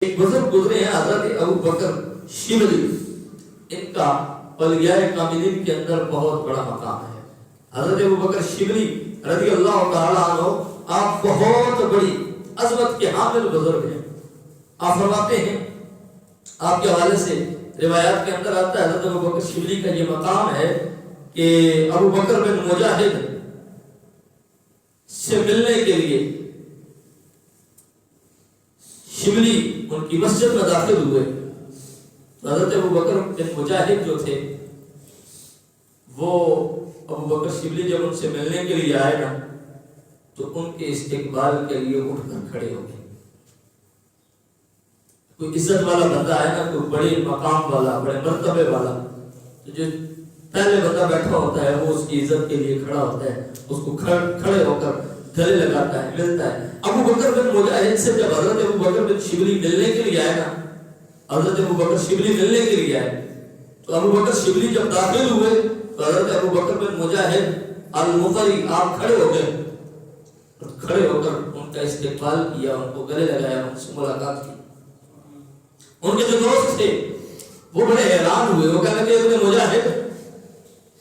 ایک بزرگ گزرے ہیں حضرت ابو بکر شبلی، ان کا اولیاء کاملین کے اندر بہت بڑا مقام ہے۔ حضرت ابو بکر شبلی رضی اللہ تعالیٰ عنہ آپ بہت بڑی عظمت کے حامل بزرگ ہیں۔ آپ فرماتے ہیں، آپ کے حوالے سے روایات کے اندر آتا ہے حضرت ابو بکر شبلی کا یہ مقام ہے کہ ابو بکر بن مجاہد سے ملنے کے لیے شبلی ان کی مسجد میں داخل ہوئے تو حضرت ابو بکر بن مجاہد جو تھے وہ ابو بکر شبلی جب ان سے ملنے کے لیے آئے نا تو ان کے استقبال کے لیے اٹھ کر کھڑے ہو گئے۔ کوئی عزت والا بندہ ہے نا، کوئی بڑے مقام والا، بڑے مرتبے والا، تو جو پہلے بندہ بیٹھا ہوتا ہے وہ اس کی عزت کے لیے کھڑا ہوتا ہے، اس کو کھڑے ہو کر گلے لگاتا ہے، ملتا ہے۔ ابو بکر بن مجاہد سے جب حضرت ابو بکر بن شبلی ملنے کے لیے آئے نا، حضرت ابو بکر شبلی ملنے کے لیے آئے تو ابو بکر شبلی جب داخل ہوئے تو حضرت ابو بکر بن مجاہد المقری آپ کھڑے ہو گئے، کھڑے ہو کر ان کا استقبال کیا، ان کو گلے لگایا، ان سے ملاقات کی۔ ان کے جو دوست تھے وہ بڑے حیران ہوئے، وہ کہنے لگے ابن مجاہد،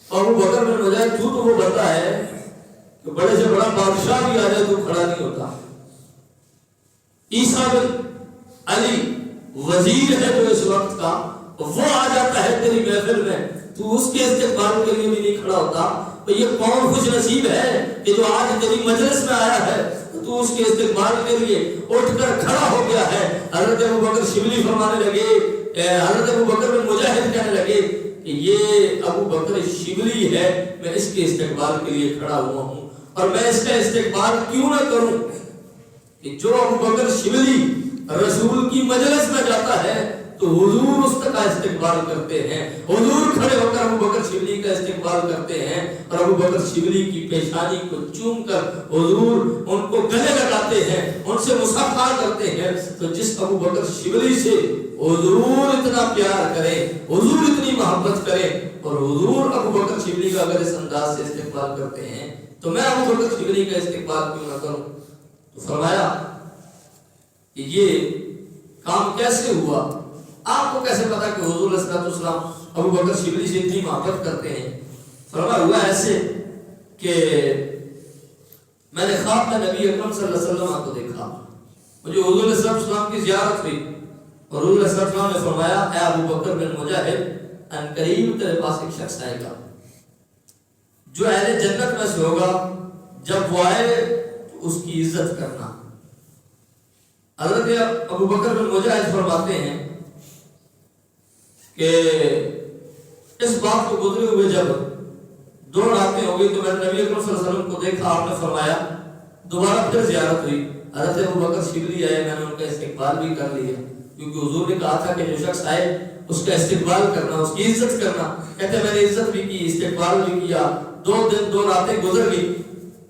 ابو بکر بن مجاہد تو وہ بندہ ہے کہ بڑے سے بڑا بادشاہ بھی آ جائے تو کھڑا نہیں ہوتا، عیسیٰ بن علی وزیر ہے جو اس وقت کا، وہ آ جاتا ہے تیری محفل میں، تو اس کے استقبال کے لیے بھی نہیں کھڑا ہوتا، تو یہ کون خوش نصیب ہے کہ جو آج تیری مجلس میں آیا ہے تو اس کے استقبال کے لیے اٹھ کر کھڑا ہو گیا ہے۔ حضرت ابو بکر شبلی فرمانے لگے، حضرت ابو بکر بن مجاہد کہنے لگے کہ یہ ابو بکر شبلی ہے، میں اس کے استقبال کے لیے کھڑا ہوا ہوں، اور میں اس کا استقبال کیوں نہ کروں کہ جو ابو بکر شبلی رسول کی مجلس میں جاتا ہے تو حضور اس کا استقبال کرتے ہیں، حضور کھڑے ہو کر ابو بکر شبلی کا استقبال کرتے ہیں، اور ابو بکر شبلی کی پیشانی کو چوم کر حضور ان کو گلے لگاتے ہیں، ان سے مصافحہ کرتے ہیں۔ تو جس ابو بکر شبلی سے حضور اتنا پیار کرے، حضور اتنی محبت کرے، اور حضور ابو بکر شبلی کا اگر اس انداز سے استقبال کرتے ہیں تو میں ابو بکر شبلی کا استقبال کیوں نہ کروں؟ تو فرمایا کہ یہ کام کیسے ہوا؟ آپ کو کیسے پتا کہ حضور صلی اللہ علیہ وسلم ابو بکر شبلی سے اتنی محبت کرتے ہیں؟ فرمایا ہوا ایسے کہ میں نے خواب میں نبی اکرم صلی اللہ علیہ وسلم کو دیکھا، مجھے حضور صلی اللہ علیہ وسلم کی زیارت ہوئی، اور حضور صلی اللہ علیہ وسلم نے فرمایا اے ابو بکر بن مجاہد، ان قریب تیرے پاس ایک شخص آئے گا جو اہل جنت میں سے ہوگا، جب وہ آئے تو اس کی عزت کرنا۔ حضرت ابو بکر بن مجاہد فرماتے ہیں کہ اس بات کو گزرے ہوئے جب 2 راتیں ہو گئی تو میں نے نبی اکرم صلی اللہ علیہ وسلم کو دیکھا، آپ نے فرمایا دوبارہ پھر زیارت ہوئی، حضرت ابو بکر شبلی آئے، میں نے ان کا استقبال بھی کر لیا، کیونکہ حضور نے کہا تھا کہ جو شخص آئے اس کا استقبال کرنا، اس کی عزت کرنا۔ کہتے ہیں میں نے عزت بھی کی، استقبال بھی کیا، 2 دن 2 راتیں گزر گئی،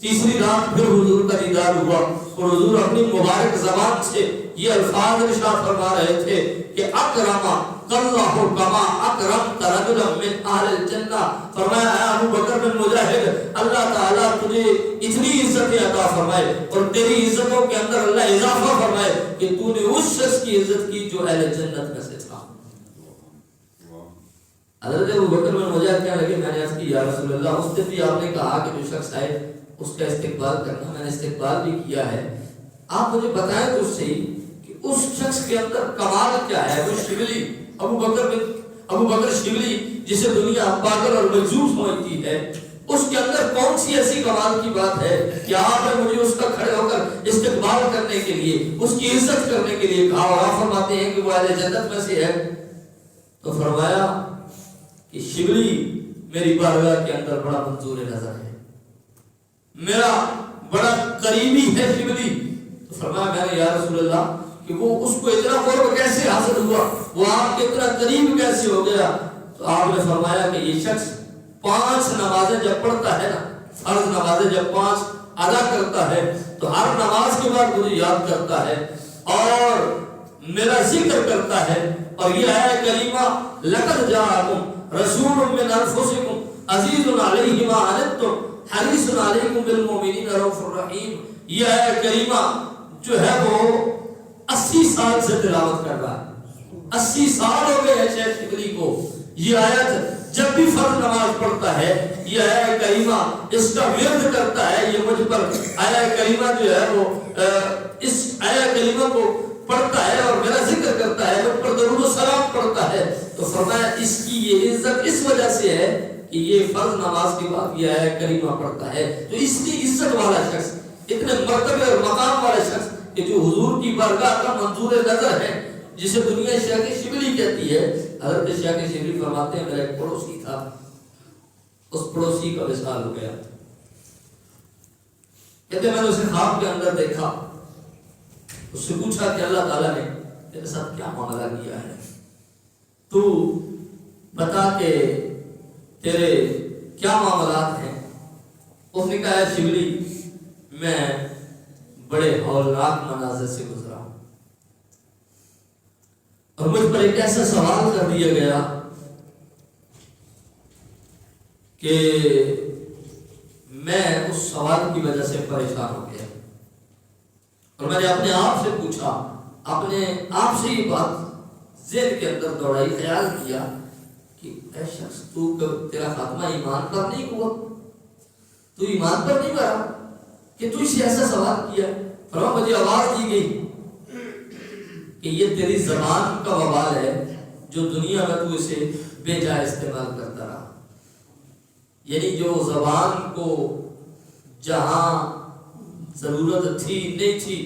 تیسری رات پھر حضور کا دیدار ہوا، اور حضور اپنی مبارک زبان سے یہ الفاظ ارشاد فرما رہے تھے کہ اکرما اللہ کما اکرمت رجلا من اہل الجنہ، فرمایا اے ابو بکر بن مجاہد، اللہ تعالیٰ تجھے اتنی عزتیں عطا فرمائے اور تیری عزتوں کے اندر اللہ اضافہ فرمائے کہ تو نے اس شخص کی عزت کی جو اہل جنت میں سے تھا۔ حضرت ابو بکر بن مجاہد کہنے لگے، میں نے عرض کی یا رسول اللہ، اس دن بھی آپ نے کہا کہ جو شخص آئے اس کا استقبال کرنا، میں نے استقبال بھی کیا ہے، آپ مجھے بتائیں تو صحیح کہ اس شخص کے اندر کمال کیا ہے؟ وہ شبلی ابو بکر شبلی جسے دنیا پاگل اور مجذوب سمجھتی ہے، اس کے اندر کون سی ایسی کمال کی بات ہے کہ آپ نے مجھے اس کا کھڑے ہو کر استقبال کرنے کے لیے، اس کی عزت کرنے کے لیے کہا، اور آپ فرماتے ہیں کہ وہ اہل جنت میں سے ہے؟ تو فرمایا کہ شبلی میری بارگاہ کے اندر بڑا منظور نظر ہے، میرا بڑا قریبی ہے شبلی۔ تو فرمایا میں نے یا رسول اللہ کہ وہ اس کو اتنا قرب کیسے حاصل ہوا، وہ آپ کے اتنا قریب کیسے ہو گیا؟ تو آپ نے فرمایا کہ یہ شخص 5 نمازیں جب پڑھتا ہے نا، فرض نمازیں جب 5 ادا کرتا ہے تو ہر نماز کے بعد مجھے یاد کرتا ہے اور میرا ذکر کرتا ہے، اور یہ ہے کلمہ لقد جاءکم رسول من انفسکم عزیز علیہ ما عنتم حریص علیکم بالمؤمنین رؤوف الرحیم، یہ ہے کلمہ جو ہے وہ 80 سال سے تلاوت کر رہا ہے، 80 سال ہو گئے ہیں شیخ شبلی کو۔ یہ آیت جب بھی فرض نماز پڑھتا ہے یہ آیت کریمہ اس کا ورد کرتا ہے، یہ مجھ پر آیت کریمہ جو ہے وہ اس آیت کریمہ کو پڑھتا ہے اور میرا ذکر کرتا ہے، مجھ پر درود و سلام پڑھتا ہے۔ تو فرمایا اس کی یہ عزت اس وجہ سے ہے کہ یہ فرض نماز کے بعد یہ آیت کریمہ پڑھتا ہے۔ تو اس کی عزت والا شخص، اتنے مرتبے اور مقام والا شخص کہ جو حضور کی بارگاہ کا منظور نظر ہے، جسے دنیا شیخ شبلی کہتی ہے۔ حضرت شیخ شبلی فرماتے ہیں میرا ایک پڑوسی تھا، اس پڑوسی کا وصال ہو گیا۔ کہتے میں نے اسے خواب کے اندر دیکھا، اس سے پوچھا کہ اللہ تعالیٰ نے تیرے ساتھ کیا معاملہ کیا ہے، تو بتا کہ تیرے کیا معاملات ہیں۔ اس نے کہا شبلی میں بڑے ہولناک مناظر سے گزرا ہوں اور مجھ پر ایک ایسا سوال کر دیا گیا کہ میں اس سوال کی وجہ سے پریشان ہو گیا اور میں نے اپنے آپ سے پوچھا، اپنے آپ سے یہ بات ذہن کے اندر دوڑائی، خیال کیا کہ اے شخص تو تیرا خاتمہ ایمان پر نہیں ہوا، تو ایمان پر نہیں مرا کہ تو اسے ایسا سوال کیا۔ فرمایا مجھے آواز دی گئی کہ یہ تیری زبان کا وبال ہے جو دنیا میں تو اسے بے جا استعمال کرتا رہا، یعنی جو زبان کو جہاں ضرورت تھی نہیں تھی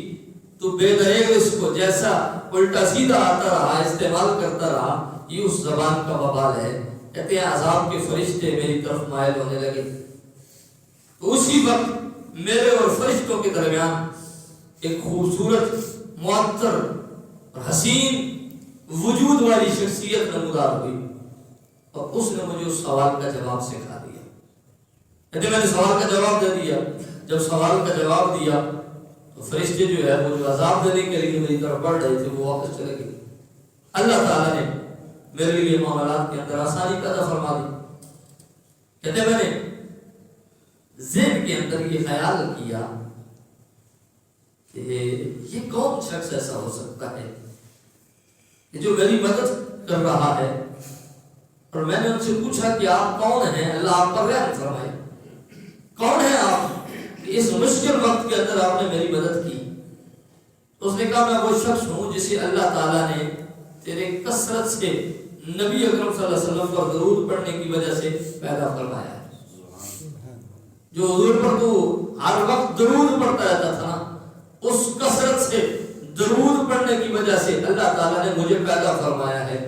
تو بے دریغ اس کو جیسا الٹا سیدھا آتا رہا استعمال کرتا رہا، یہ اس زبان کا وبال ہے۔ کہتے ہیں عذاب کے فرشتے میری طرف مائل ہونے لگے، تو اسی وقت میرے اور فرشتوں کے درمیان ایک خوبصورت معطر اور حسین وجود والی شخصیت نمودار ہوئی اور اس نے مجھے اس سوال کا جواب سکھا دیا۔ کہتے میں نے سوال کا جواب دے دیا، جب سوال کا جواب دیا تو فرشتے جو ہے وہ جو عذاب دینے کے لیے میری طرف بڑھ رہے تھے وہ واپس چلے گئے۔ اللہ تعالیٰ نے میرے لیے معاملات کے اندر آسانی پیدا فرما دی۔ کہتے میں نے ذہن کے اندر یہ خیال کیا کہ یہ کون شخص ایسا ہو سکتا ہے کہ جو میری مدد کر رہا ہے، اور میں نے ان سے پوچھا کہ آپ کون ہیں، اللہ آپ پر رحم فرمائے، کون ہیں آپ کہ اس مشکل وقت کے اندر آپ نے میری مدد کی۔ اس نے کہا میں وہ شخص ہوں جسے اللہ تعالیٰ نے تیرے کثرت سے نبی اکرم صلی اللہ علیہ وسلم پر درود پڑھنے کی وجہ سے پیدا فرمایا ہے۔ جو حضور پر تو ہر وقت درود پڑھتا رہتا تھا نا، اس کثرت سے درود پڑھنے کی وجہ سے اللہ تعالیٰ نے مجھے پیدا فرمایا ہے،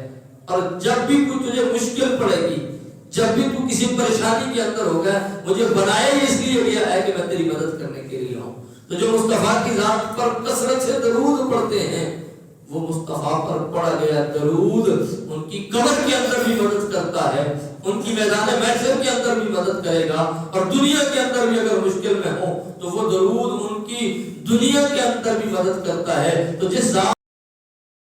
اور جب بھی کوئی تجھے مشکل پڑے گی، جب بھی تو کسی پریشانی کے اندر ہوگا، مجھے بنایا اس لیے گیا ہے کہ میں تیری مدد کرنے کے لیے ہوں۔ تو جو مصطفیٰ کی ذات پر کثرت سے درود پڑھتے ہیں وہ مصطفیٰ پر پڑھا گیا درود ان کی قبر کے اندر بھی مدد کرتا ہے، ان کی میدان محشر کے اندر بھی مدد کرے گا، اور دنیا کے اندر بھی اگر مشکل میں ہو تو وہ درود ان کی دنیا کے اندر بھی مدد کرتا ہے۔ تو جس